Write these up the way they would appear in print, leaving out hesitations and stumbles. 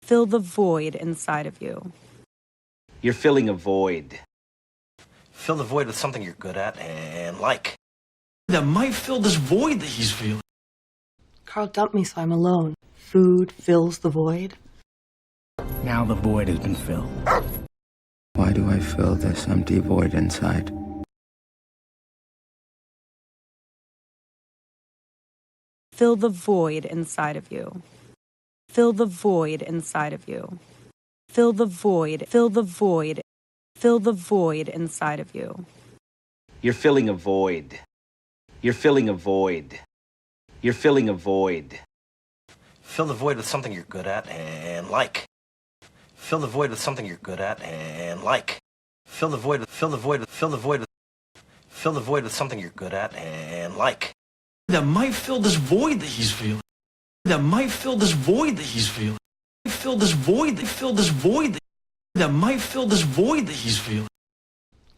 Fill the void inside of you. You're filling a void. Fill the void with something you're good at and like. That might fill this void that he's feeling. Carl dumped me, so I'm alone. Food fills the void. Now the void has been filled. Why do I feel this empty void inside? Fill the void inside of you. Fill the void inside of you. Fill the void. Fill the void. Fill the void inside of you. You're filling a void. You're filling a void. You're filling a void. Fill the void with something you're good at and like. Fill the void with something you're good at and like. Fill the void with fill the void with fill the void with fill the void with something you're good at and like. That might fill this void that he's feeling. That might fill this void that he's feeling. Fill this void. Fill this void. That might fill this void that he's feeling.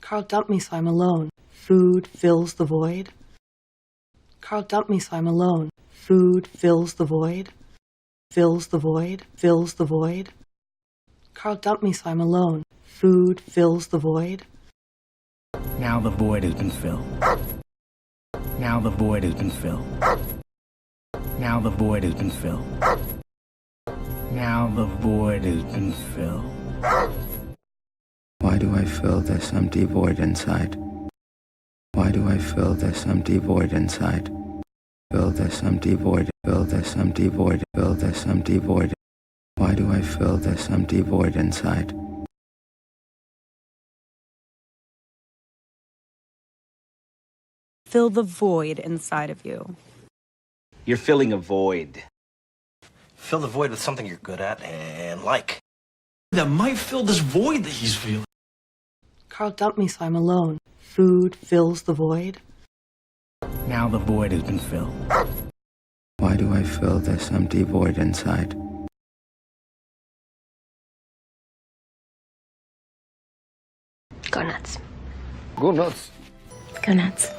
Carl dumped me, so I'm alone. Food fills the void. Carl dumped me, so I'm alone. Food fills the void. Fills the void. Fills the void. Carl dumped me, so I'm alone. Food fills the void. Now the void has been filled. Now the void has been filled. Now the void has been filled. Now the void has been filled. Why do I feel this empty void inside? Why do I feel this empty void inside? Fill this empty void. Fill this empty void. Fill this empty void. Why do I feel this empty void inside? Fill the void inside of you. You're filling a void. Fill the void with something you're good at and like. That might fill this void that he's feeling. Carl dumped me, so I'm alone. Food fills the void. Now the void has been filled. Why do I feel this empty void inside? Go nuts. Go nuts. Go nuts.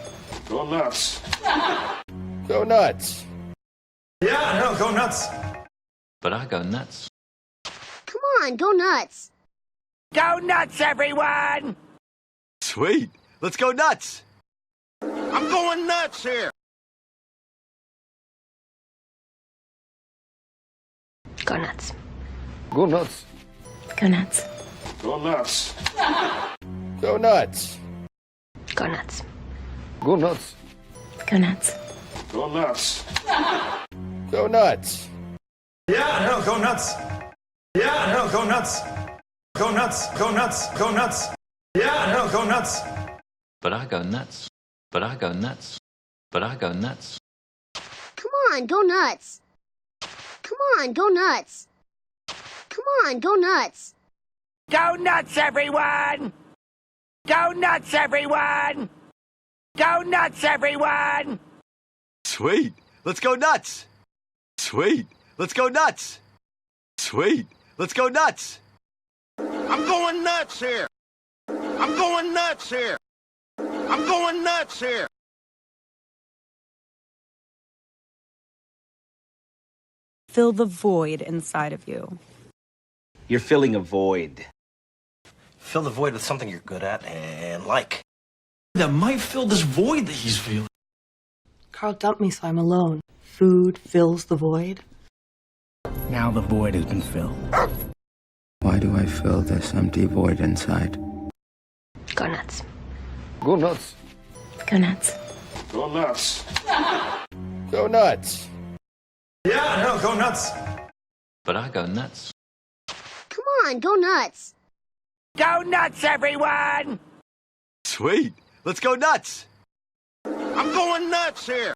Go nuts. Go nuts. Yeah, no, go nuts. But I go nuts. Come on, go nuts. Go nuts, everyone! Sweet. Let's go nuts. I'm going nuts here. Go nuts. Go nuts. Go nuts. Go nuts. Go nuts. Go nuts. Go nuts. Go nuts. Go nuts. Go nuts. Yeah, no, go nuts. Yeah, no, go nuts. Go nuts, go nuts, go nuts. Yeah, no, go nuts. But I go nuts. But I go nuts. But I go nuts. Come on, go nuts. Come on, go nuts. Come on, go nuts. Go nuts, everyone! Go nuts, everyone! Go nuts, everyone! Sweet. Let's go nuts. Sweet. Let's go nuts. Sweet. Let's go nuts. I'm going nuts here. I'm going nuts here. I'm going nuts here. Fill the void inside of you. You're filling a void. Fill the void with something you're good at and like. That might fill this void that he's feeling. Carl dumped me, so I'm alone. Food fills the void. Now the void has been filled. Why do I feel this empty void inside? Go nuts. Go nuts. Go nuts. Go nuts. Go nuts. Yeah, no, go nuts. But I go nuts. Come on, go nuts. Go nuts, everyone! Sweet. Let's go nuts. I'm going nuts here.